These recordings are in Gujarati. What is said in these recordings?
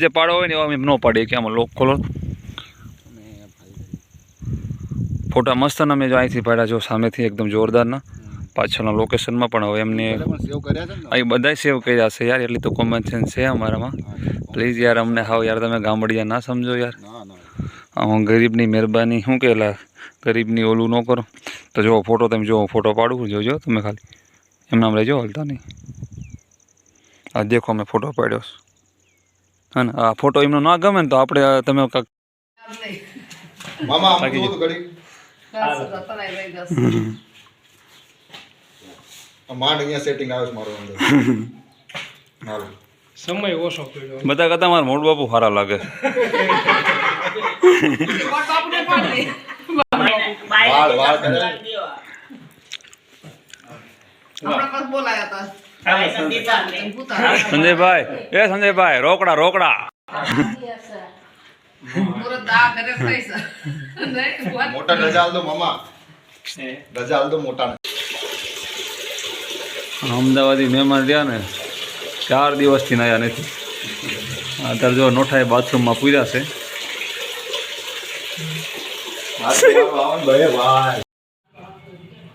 જે પાડો હોય ને એવા એમ ન પાડીએ કે આમાં લોક ખોલો ફોટા મસ્ત ને અમે જો અહીંથી પાડ્યા જો સામેથી એકદમ જોરદારના પાછળના લોકેશનમાં પણ હવે એમને અહીં બધા સેવ કર્યા છે યાર એટલી તો કોમન સેન્સ છે અમારામાં પ્લીઝ યાર અમને હાવ યાર તમે ગામડિયા ના સમજો યાર હું ગરીબની મહેરબાની શું કહેલા ગરીબની ઓલું ન કરો તો જો ફોટો તમે જો ફોટો પાડું જોજો તમે ખાલી એમનામ રહેજો હલતા નહીં આ દેખો મેં ફોટો પાડ્યો હા ને આ ફોટો એમનો ના ગમે ને તો આપણે તમે સમય ઓછો પડ્યો બધા કરતા મારા મોડ બાપુ સારા લાગે સંજયભાઈ સંજયભાઈ રોકડા રોકડા મોટા રજા આલ દો મામા રજા આલ દો મોટા અમદાવાદી મહેમાન રહ્યા ને 4 દિવસથી નાયા નથી અત્યારે જો નોઠાએ બાથરૂમમાં પૂર્યા છે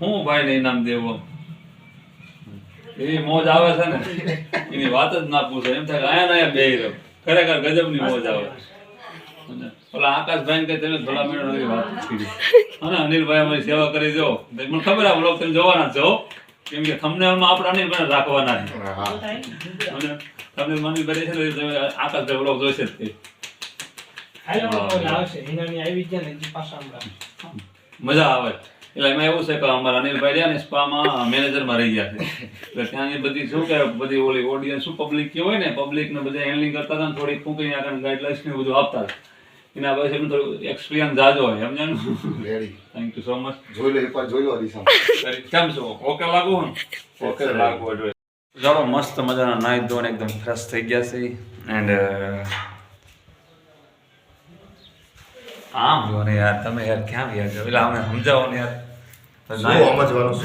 હું ભાઈ ને ઇનામ દેવો એવી મોજ આવે છે ને એની વાત જ ના પૂછો એમ થાય આયા નાયા બે રહ્યો ખરેખર ગજબની મોજ આવે ઓલા આકાશભાઈ કે તમે થોડા મિનિટ વાત કરી હા અનિલભાઈ અમારી સેવા કરી જો મને ખબર આ બ્લોગ તમે જોવાના છો કેમ કે થંબનેલમાં આપણે અનિલભાઈ રાખવાના છે અને તમને મની કરી છે તમે આકાશભાઈ બ્લોગ જોઈશે જ તે મજા આવે એટલે એમાં એવું છે કે અમારા અનિલભાઈ રહ્યા ને સ્પામાં મેનેજરમાં રહી ગયા છે એટલે ત્યાંની બધી શું કે બધી ઓલી ઓડિયન્સ શું પબ્લિક કે હોય ને પબ્લિકને બધા હેન્ડલિંગ કરતા હતા ને થોડી ફૂંકીને આગળ ગાઈડલાઇન્સ ને બધું આપતા હતા એના પછી એમનું થોડું એક્સપિરિયન્સ જાજો હોય સમજાનું થેન્ક યુ સો મચ જોઈ લો એકવાર જોઈ લો હરીસા કેમ છો ઓકે લાગુ ને ઓકે લાગુ એટલે ચાલો મસ્ત મજાના નાઈ ધોઈને એકદમ ફ્રેશ થઈ ગયા છે એન્ડ આમ જો ને યાર તમે યાર ક્યાં ગયા છો એટલે અમે સમજાવો ને યાર સમજવાનું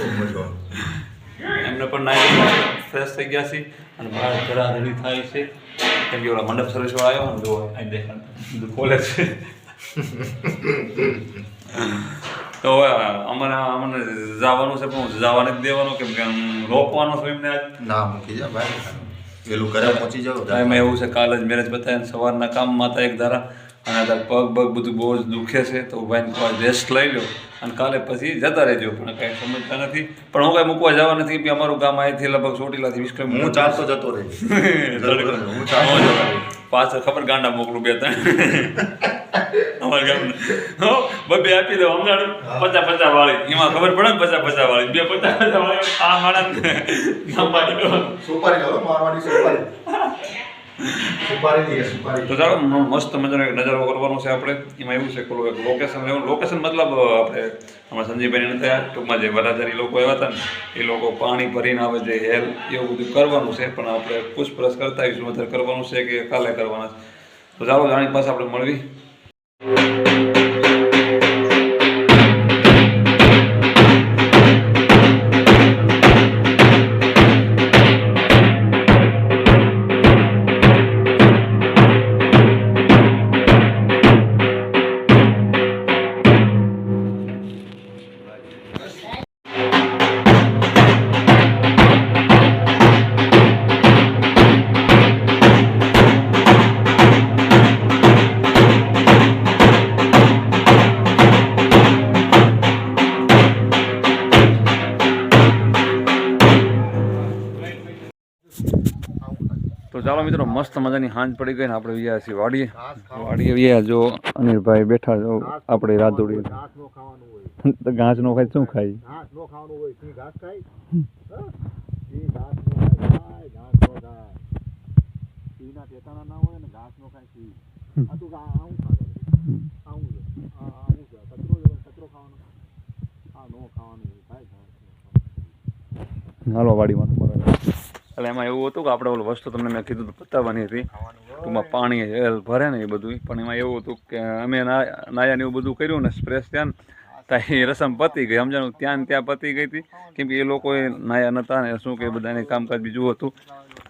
એમને પણ નાઈ ફ્રેશ થઈ ગયા છે અને બહાર ઘડા રેડી થાય છે કેમ કે ઓલા મંડપ સર્વિસ વાળો આવ્યો ને જો અહીં દેખાડ બધું ખોલે છે તો અમને જવાનું છે પણ જવા નથી દેવાનું કેમ કે રોકવાનો છું એમને આજ ના મૂકી જા ભાઈ પેલું ઘરે પહોંચી જાવ એમાં એવું છે કાલે જ મેરેજ બતાવ્યા સવારના કામમાં હતા એક ધારા અને અત્યારે પગ બગ બધું બહુ જ દુખે છે તો ભાઈને કોઈ રેસ્ટ લઈ લો અને કાલે પછી જતા રહેજો પણ કાંઈ સમજતા નથી પણ હું કાંઈ મૂકવા જવા નથી કે અમારું ગામ અહીંથી લગભગ ચોટીલાથી 20 કિલોમીટર હું 400 જતો રહી હું 400 પાછળ ખબર ગાંડા મોકલું 2-3 અમારા ગામને હો બબે આપી દો હમણાં 50-50 વાળી એમાં ખબર પડે ને 50-50 વાળી 2 50-50 વાળી આ માણસ સુપારી લો મારવાડી સુપારી તો ચાલો મસ્ત મજાનો એક નજારો કરવાનો છે આપણે એમાં એવું છે કે લોકેશન લોકેશન મતલબ આપણે અમારા સંજયભાઈ ને થયા ટૂંકમાં જે વરાજારી લોકો આવ્યા હતા ને એ લોકો પાણી ભરીને આવે છે હેલ એવું બધું કરવાનું છે પણ આપણે પૂછપરછ કરતા આવીશું અત્યારે કરવાનું છે કે કાલે કરવાના છે તો ચાલો જાણી પાસે આપણે મળવી તો ચાલો મિત્રો મસ્ત મજાની હાંજ પડી ગઈ ને આપણે વ્યા છીએ વાડીએ વ્યા જો અનિલભાઈ બેઠા જો આપણે રાધોડી તો ઘાસ નો ખાય શું ખાય ઘાસ નો ખાવાનું હોય સિંહ ઘાસ ખાય સિંહના ટેકાણા ના હોય ને ઘાસ નો ખાય સિંહ આ તો આવું આવું કચરો ખાવાનો આ નો ખાવાનું ખાય હાલો વાડીમાં એટલે એમાં એવું હતું કે આપણે ઓલું વસ્તુ તમને મેં કીધું બતાવવાની હતી ટૂંકમાં પાણી હેલ ભરે ને એ બધું પણ એમાં એવું હતું કે અમે નાયા ને એવું બધું કર્યું ને સ્પ્રેસ ત્યાં ત્યાં એ રસમ પતી ગઈ સમજાણું ત્યાં પતી ગઈ હતી કેમ કે એ લોકોએ નાયા નહોતા ને શું કે બધાને કામકાજ બીજું હતું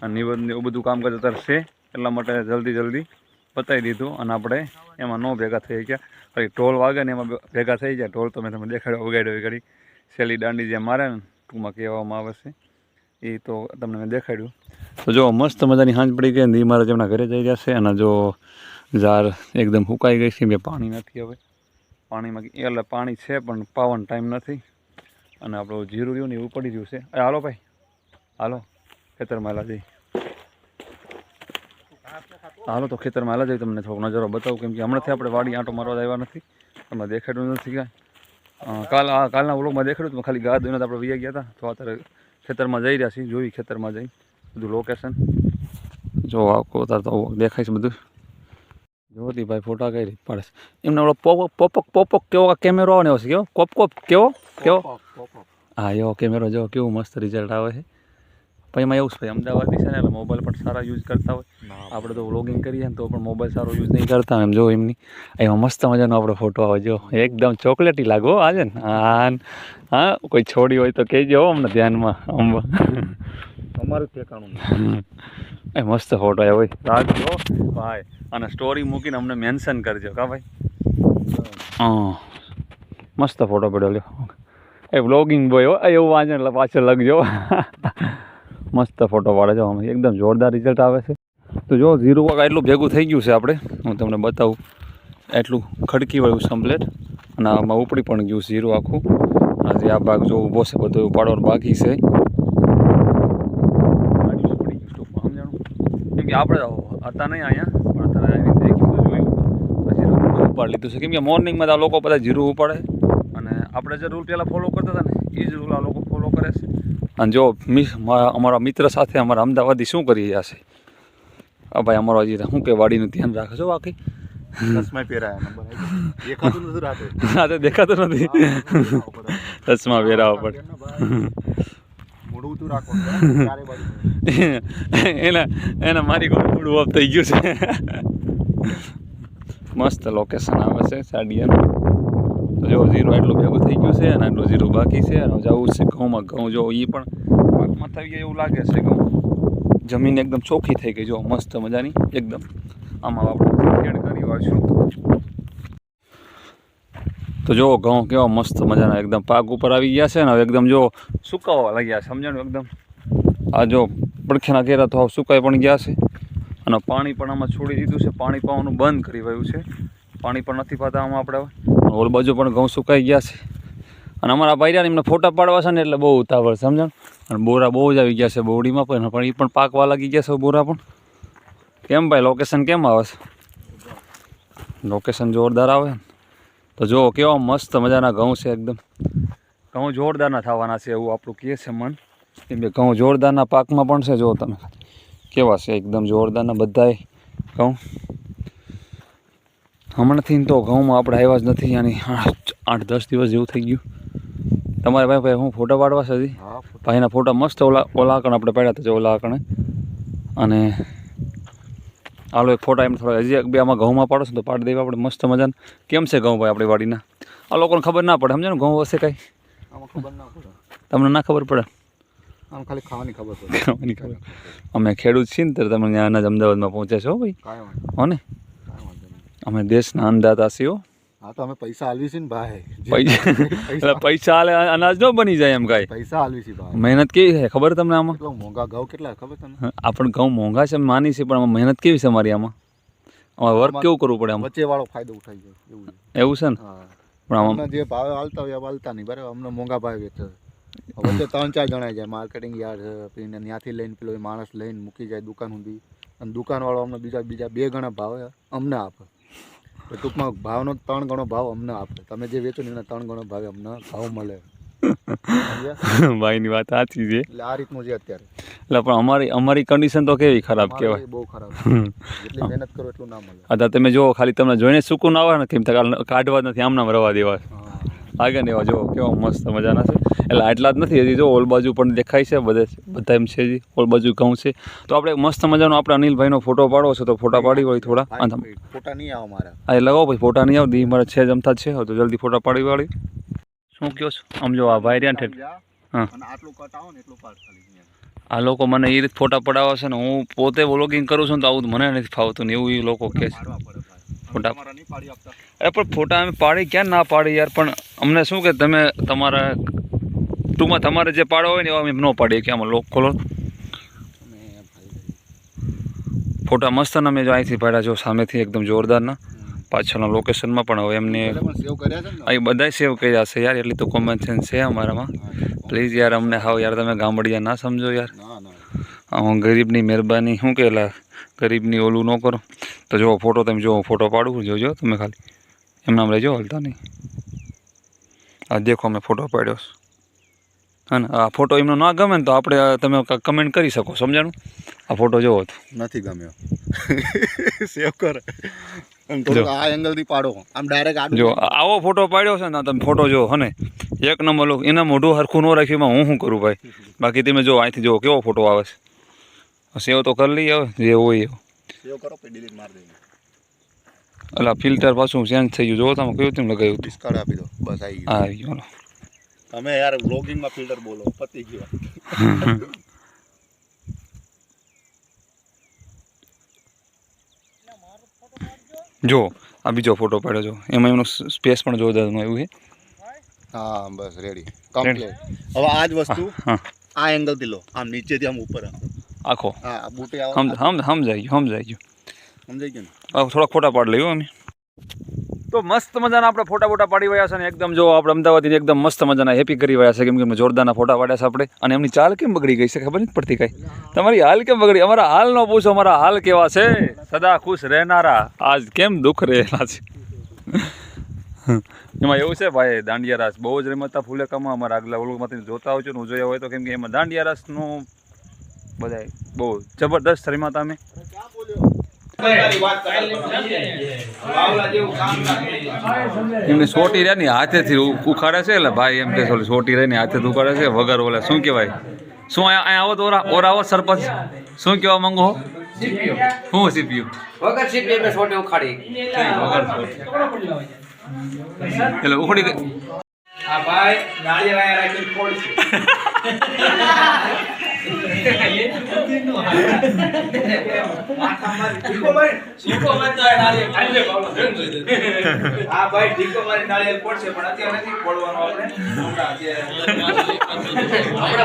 અને નિવેદન એવું બધું કામકાજ અત્યારે છે એટલા માટે જલ્દી બતાવી દીધું અને આપણે એમાં ન ભેગા થઈ ગયા. પછી ઢોલ વાગે ને એમાં ભેગા થઈ જાય. ઢોલ તો મેં તમને દેખાડ્યો વગાડ્યો સેલી દાંડી જે મારે ને ટૂંકમાં કહેવામાં આવે છે એ તો તમને મેં દેખાડ્યું. તો જો મસ્ત મજાની સાંજ પડી ગઈ ને મારા જેમના ઘરે જઈ રહ્યા છે. અને જો ઝાર એકદમ સુકાઈ ગઈ છે. બે પાણી નથી હવે પાણીમાં એટલે પાણી છે પણ પાવાનો ટાઈમ નથી. અને આપણું જીરું રહ્યું ને એવું પડી રહ્યું છે. હાલો ભાઈ હાલો ખેતરમાં હાલા જઈ હાલો તો ખેતરમાં હાલા જઈ તમને થોડોક નજારો બતાવું. કેમ કે હમણાંથી આપણે વાડી આંટો મારવા આવ્યા નથી. તમને દેખાડ્યું નથી કાંઈ. કાલના વ્લોગમાં દેખાડ્યું તો ખાલી ગા દઈને આપણે વૈયા ગયા હતા. તો અત્યારે ખેતરમાં જઈ રહ્યા છીએ. જોઈ ખેતરમાં જઈ બધું લોકેશન જો આખું અત્યારે તો દેખાય છે બધું. જોતી ભાઈ ફોટા કઈ રીતે પાડે છે. એમને ઓલો પોપક કેવો કેમેરો આવે ને એવો છે. કેવો કોપ કેવો હા એવો કેમેરો જો કેવું મસ્ત રિઝલ્ટ આવે છે. પછી એમાં એવું છે ભાઈ અમદાવાદની છે ને એટલે મોબાઈલ પણ સારા યુઝ કરતા હોય. આપણે તો વ્લોગિંગ કરીએ ને તો પણ મોબાઈલ સારો યુઝ નહીં કરતા. એમ જો એમની એમાં મસ્ત મજાનો આપણો ફોટો આવે જો એકદમ ચોકલેટી લાગો આજે ને. હા કોઈ છોડી હોય તો કહેજો અમને ધ્યાનમાં તમારું ઠેકાણું એ મસ્ત ફોટો આવ્યો હોય રાખજો ભાઈ. અને સ્ટોરી મૂકીને અમને મેન્શન કરજો કા ભાઈ. મસ્ત ફોટો પડ્યો લ્યો એ વ્લોગિંગ બોય હો એવું વાંચે એટલે પાછળ લખજો. મસ્ત ફોટો પાડે છે અમે એકદમ જોરદાર રિઝલ્ટ આવે છે. તો જો ઝીરો વાગ એટલું ભેગું થઈ ગયું છે આપણે હું તમને બતાવું. એટલું ખડકી વાળું કમ્પ્લેટ અને આમાં ઉપડી પણ ગયું ઝીરો આખું. આજે આ ભાગ જો ઊભો છે બધો ઉપાડવાનો બાકી છે. કેમ કે આપણે હતા નહીં અહીંયા પણ અત્યારે આવીને દેખ્યું તો જોયું પછી ઉપાડી લીધું છે. કેમ કે મોર્નિંગમાં આ લોકો બધા જીરું ઉપાડે અને આપણે જે રૂલ પહેલાં ફોલો કરતા હતા ને એ જ રૂલ આ લોકો ફોલો કરે છે. અને જો અમારા મિત્ર સાથે અમારા અમદાવાદી શું કરી રહ્યા છે. આ ભાઈ અમારો હજી શું કે વાડીનું ધ્યાન રાખે છો બાકી ચશ્મા પહેરાયા નંબર દેખાતું નથી રાતે. રાતે દેખાતું નથી ચશ્મા પહેરાવા પડે. મોઢું ઊંચું રાખવાનું ચારે બાજુ. એના મારી કોઈ મોઢું ઓફ થઈ ગયું છે. મસ્ત લોકેશન આવે છે સાડિયાનું. તો જો ઝીરો એટલું ભેગું થઈ ગયું છે અને આટલું ઝીરો બાકી છે. અને જવું છે ઘઉંમાં. ઘઉં જો એ પણ પાકમાં થઈ ગયા એવું લાગે છે. ઘઉં જમીન એકદમ ચોખ્ખી થઈ ગઈ જો મસ્ત મજાની એકદમ. આમાં આપણે ખેડ કરી વાળશું તો જો ઘઉં કેવા મસ્ત મજાના એકદમ પાક ઉપર આવી ગયા છે ને હવે એકદમ જો સુકાવા લાગ્યા છે. સમજાણું એકદમ. આ જો પડખેના ઘેરા તો સુકાઈ પણ ગયા છે. અને પાણી પણ આમાં છોડી દીધું છે. પાણી પાવાનું બંધ કરી વાયું છે. પાણી પણ નથી પાતા આમાં આપણે. ઓલ બાજુ પણ ઘઉં સુકાઈ ગયા છે. અને અમારા ભાઈરાને એમને ફોટા પાડવા છે ને એટલે બહુ ઉતાવળ સમજણ. અને બોરા બહુ જ આવી ગયા છે બોડીમાં પણ એ પણ પાકવા લાગી ગયા છે બોરા પણ. કેમ ભાઈ લોકેશન કેમ આવે છે. લોકેશન જોરદાર આવે તો જો કેવા મસ્ત મજાના ઘઉં છે એકદમ. ઘઉં જોરદારના થવાના છે એવું આપણું કહે છે મન. કેમ કે ઘઉં જોરદારના પાકમાં પણ છે. જો તમે કેવા છે એકદમ જોરદારના બધાય ઘઉં. હમણાંથી તો ઘઉંમાં આપણે આવ્યા જ નથી. યાની 8-10 દિવસ જેવું થઈ ગયું. તમારે ભાઈ હું ફોટા પાડવા છે હજી. ભાઈના ફોટા મસ્ત ઓલા આકણ આપણે પાડ્યા હતા ઓલા આકણે. અને હાલો એક ફોટા એમ થોડા હજી બે આમાં ઘઉંમાં પાડો છો તો પાડી દેવા આપણે મસ્ત મજાને. કેમ છે ઘઉં ભાઈ આપણી વાડીના. આ લોકોને ખબર ના પડે સમજો ને ઘઉં હશે કાંઈ. આમાં ખબર ના પડે. તમને ના ખબર પડે. આમ ખાલી ખાવાની ખબર પડે. ખાવાની ખબર. અમે ખેડૂત છીએ ને ત્યારે તમે ત્યાં અમદાવાદમાં પહોંચ્યા છો ભાઈ. કાંઈ વાંધો હો ને નહીં. અમે દેશના અન્નદાતા છીએ. હા તો અમે પૈસા હાલવી છે ને ભાઈ. એટલે પૈસા હાલે અનાજ ન બની જાય એમ કાંઈ. પૈસા હાલવી છે ભાઈ. મહેનત કેવી છે ખબર તમને આમાં. કેટલો મોંઘા ઘઉં કેટલા ખબર તમને. આપણે ઘઉં મોંઘા છે માની છે પણ આમાં મહેનત કેવી છે અમારી આમાં. અમારે વર્ક કેવું કરવું પડે આમાં. વચ્ચે વાળો ફાયદો ઉઠાઈ જાય એવું છે. એવું છે ને. હા પણ આમાં અમને જે ભાવે હાલતા હોય હાલતા નહીં બરાબર. અમને મોંઘા ભાવે વેચે. વચ્ચે 3-4 જણા જાય માર્કેટિંગ યાર્ડ છે પછી ત્યાંથી લઈને પેલો એ માણસ લઈને મૂકી જાય દુકાન સુધી. અને દુકાનવાળો અમને બીજા 2 ગણા ભાવે અમને આપે. તો ટૂંકમાં ભાવનો 3 ગણો ભાવ અમને આપે. તમે જે વેચો ને એના 3 ગણો ભાવે અમને ભાવ મળે. ભાઈની વાત સાચી છે. એટલે આ રીતનું છે અત્યારે. એટલે પણ અમારી કન્ડિશન તો કેવી ખરાબ કહેવાય. બહુ ખરાબ. જેટલી મહેનત કરો એટલું ના મળે. અત્યારે તમે જો ખાલી તમને જોઈને સુકૂન આવે ને કેમ કાઢવા જ નથી આમનામ રવા દેવા. આગળ ને એવા જો કેવા મસ્ત મજાના છે. એટલે આટલા જ નથી હજી જો ઓલ બાજુ પણ દેખાય છે બધા એમ છે હજી ઓલ બાજુ ઘઉં છે. તો આપણે મસ્ત મજાનો આપણે અનિલભાઈનો ફોટો પાડવો છે તો ફોટા પાડી હોય થોડા. ફોટા નહીં આવે મારા. હા લગાવો ભાઈ ફોટા નહીં આવે મારે છે જમતા જ છે તો જલ્દી ફોટા પાડી વાળી. શું કહો છો આમ જો આ ભાઈ રહ્યા ને. હા અને આટલું કટ આવો ને એટલું પાડ ખાલી. આ લોકો મને એ રીતે ફોટા પડાવે છે ને હું પોતે વ્લોગિંગ કરું છું ને તો આવું મને નથી ફાવતું ને એવું એ લોકો કહે છે ફોટા. અરે પણ ફોટા અમે પાડી ક્યાં ના પાડી યાર, પણ અમને શું કે તમે તમારા ટૂંકમાં તમારે જે પાડો હોય ને એવા અમે ન પાડીએ કે આમાં લોક ખોલો ફોટા મસ્ત ને અમે જો અહીંથી પાડ્યા જો સામેથી એકદમ જોરદારના પાછળના લોકેશનમાં પણ હવે એમને સેવ કર્યા છે ને અહીં બધા સેવ કર્યા છે યાર, એટલી તો કોમન સેન્સ છે અમારામાં. પ્લીઝ યાર અમને હાવ યાર તમે ગામડિયા ના સમજો યાર, ના ના હું ગરીબની મહેરબાની શું કહેલા ગરીબની ઓલું ન કરો. તો જો ફોટો તમે જો ફોટો પાડું જોજો તમે ખાલી એમના રહેજો હલતા નહીં. આ દેખો મેં ફોટો પાડ્યો છે હા ને, આ ફોટો એમનો ના ગમે ને તો આપણે તમે કમેન્ટ કરી શકો, સમજાણું. આ ફોટો જોવો તો નથી ગમ્યો સેવ કર અને થોડુંક આ એંગલથી પાડો, આમ ડાયરેક્ટ આડું જો આવો ફોટો પાડ્યો છે ને તમે ફોટો જો હને એક નંબર લો. એના મોઢું હરખું ન રાખ્યું એમાં હું શું કરું ભાઈ. બાકી તમે જો અહીંથી જો કેવો ફોટો આવે છે. સેવ તો કરી લઈએ હવે જે હોય એવું. સેવ કરો પછી ડિલીટ મારી દેજો. એટલે ફિલ્ટર પાછું ચેન્જ થઈ ગયું, જો તમે કયું તેમ લગાવ્યું હતું. ડિસ્કાર્ડ આપી દો બસ આવી ગયું. આવી ગયો તમે યાર વ્લોગિંગમાં ફિલ્ટર બોલો પતી ગયો. જો આ બીજો ફોટો પાડ્યો જો એમાં એમનું સ્પેસ પણ જોરદારનું આવ્યું છે. હા બસ રેડી કમ્પ્લીટ. હવે આ જ વસ્તુ હા આ એંગલથી લો, આમ નીચેથી આમ ઉપર આવો. આખો હા આ બુટે આવો. સમજાઈ ગયું સમજાઈ ગયું ને? હવે થોડા ફોટા પાડી લઈએ અમે. તો મસ્ત મજાના આપણે ફોટા પાડી રહ્યા છે ને એકદમ જો આપણે અમદાવાદથી એકદમ મસ્ત મજાના હેપી કરી રહ્યા છે, કેમ કે જોરદારના ફોટા પાડ્યા છે આપણે. અને એમની ચાલ કેમ બગડી ગઈ છે ખબર નથી પડતી કાંઈ. તમારી હાલ કેમ બગડી? અમારા હાલ ન પૂછો, અમારા હાલ કેવા છે સદા ખુશ રહેનારા, આજ કેમ દુઃખ રહેલા છે. એમાં એવું છે ભાઈ દાંડિયા રાસ બહુ જ રમતા ફૂલેકામાં અમારા આગલા ઓલુમાંથી જોતા હોય છે ને જોયા હોય તો, કેમ કે એમાં દાંડિયા રાસનું બધા બહુ જબરદસ્ત રમતા અમે. એમને સોટી રહ્યા ની હાથેથી ઉખાડે છે એટલે ભાઈ એમ કે સોટી રહી ને હાથેથી ઉખાડે છે વગર ઓલે શું કહેવાય શું અહીંયા આવો તો ઓરા આવો સરપંચ શું કહેવા માંગો હો? શું સીપીયું વગર સીપી મેં છોટે ઉખાડી એટલે ઉખડી ગઈ. આ ભાઈ નાળિયેર આયા રાખીને ફોડશે આ ભાઈ ઢીકો મારી નાળિયેર ફોડશે પણ અત્યારે નથી ફોડવાનો આપણે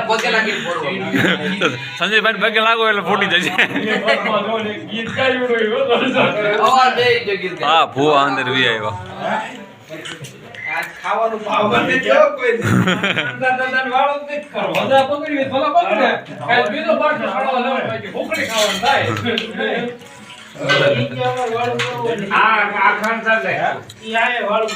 પગે લાગીને ફોડવાનું. સંજયભાઈ પગે લાગો એટલે ફૂટી જશે. હા ભૂવા અંદર વી આવ્યા. ખાવાનું ભાવ બંને જો કોઈ દાદા વાળો જ નથી કરો બધા પકડી ભલા પકડે કાલ બીજો પાઠ ખાવા લાવે પછી ભૂખડી ખાવાનું થાય આ ખાન ચાલે ઈ આય વાળું